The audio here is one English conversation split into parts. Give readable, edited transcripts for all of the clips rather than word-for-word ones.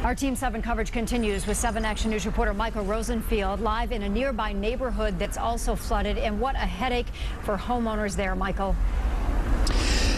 Our Team 7 coverage continues with 7 Action News reporter Michael Rosenfield live in a nearby neighborhood that's also flooded. And what a headache for homeowners there, Michael.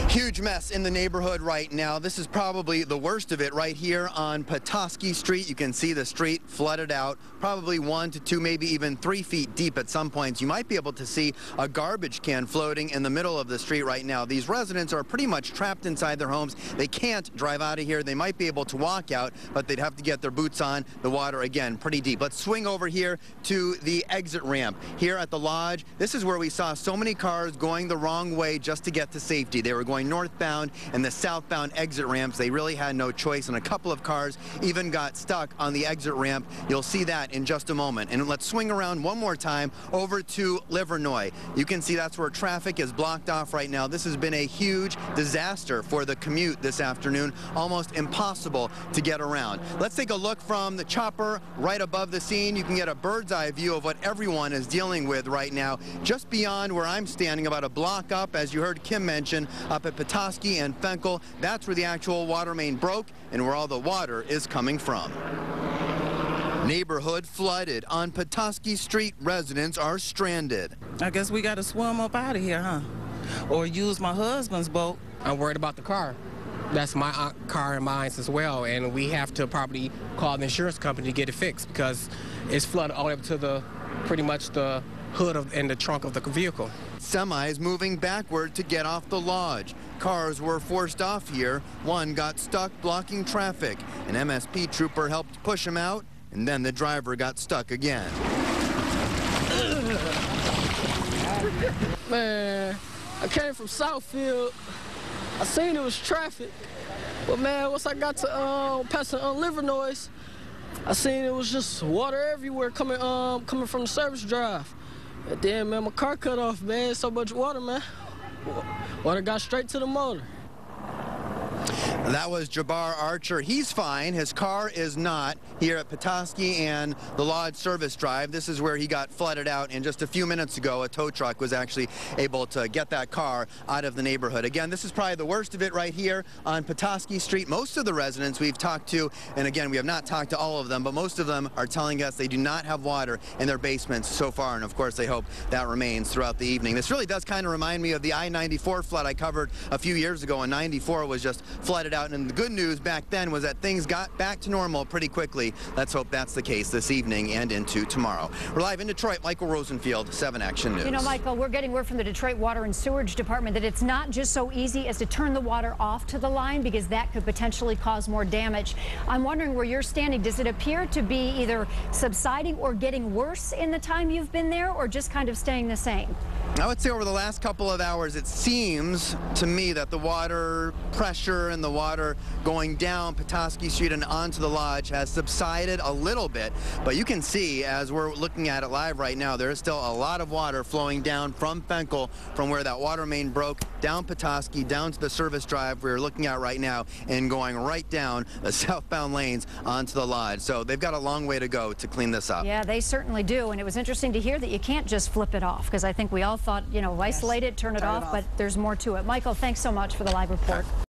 Huge mess in the neighborhood right now. This is probably the worst of it right here on Petoskey Street. You can see the street flooded out, probably 1 to 2, maybe even 3 feet deep at some points. You might be able to see a garbage can floating in the middle of the street right now. These residents are pretty much trapped inside their homes. They can't drive out of here. They might be able to walk out, but they'd have to get their boots on. The water, again, pretty deep. Let's swing over here to the exit ramp here at the lodge. This is where we saw so many cars going the wrong way just to get to safety. They were going northbound and the southbound exit ramps. They really had no choice, and a couple of cars even got stuck on the exit ramp. You'll see that in just a moment. And let's swing around one more time over to Livernois. You can see that's where traffic is blocked off right now. This has been a huge disaster for the commute this afternoon. Almost impossible to get around. Let's take a look from the chopper right above the scene. You can get a bird's eye view of what everyone is dealing with right now. Just beyond where I'm standing, about a block up, as you heard Kim mention, up at Petoskey and Fenkel, that's where the actual water main broke and where all the water is coming from. Neighborhood flooded. On Petoskey Street, residents are stranded. I guess we got to swim up out of here, huh? Or use my husband's boat. I'm worried about the car. That's my car and mine as well, and we have to probably call the insurance company to get it fixed because it's flooded all the way up to the pretty much the hood and the trunk of the vehicle. Semis moving backward to get off the lodge. Cars were forced off here. One got stuck blocking traffic. An MSP trooper helped push him out, and then the driver got stuck again. Man, I came from Southfield. I seen it was traffic, but man, once I got to past the Livernois, I seen it was just water everywhere coming from the service drive. And then, man, my car cut off, man. So much water, man. Water got straight to the motor. That was Jabbar Archer. He's fine. His car is not here at Petoskey and the Lodge Service Drive. This is where he got flooded out, and just a few minutes ago, a tow truck was actually able to get that car out of the neighborhood. Again, this is probably the worst of it right here on Petoskey Street. Most of the residents we've talked to, and again, we have not talked to all of them, but most of them are telling us they do not have water in their basements so far, and of course, they hope that remains throughout the evening. This really does kind of remind me of the I-94 flood I covered a few years ago, and 94 was just flooded out. And the good news back then was that things got back to normal pretty quickly. Let's hope that's the case this evening and into tomorrow. We're live in Detroit. Michael Rosenfield, 7 Action News. You know, Michael, we're getting word from the Detroit Water and Sewerage Department that it's not just so easy as to turn the water off to the line, because that could potentially cause more damage. I'm wondering where you're standing. Does it appear to be either subsiding or getting worse in the time you've been there, or just kind of staying the same? I would say over the last couple of hours, it seems to me that the water pressure and the water going down Petoskey Street and onto the lodge has subsided a little bit. But you can see, as we're looking at it live right now, there is still a lot of water flowing down from Fenkel, from where that water main broke, down Petoskey, down to the service drive we're looking at right now, and going right down the southbound lanes onto the lodge. So they've got a long way to go to clean this up. Yeah, they certainly do. And it was interesting to hear that you can't just flip it off, because I think we all thought, you know, isolate it, turn it off, but there's more to it. Michael, thanks so much for the live report.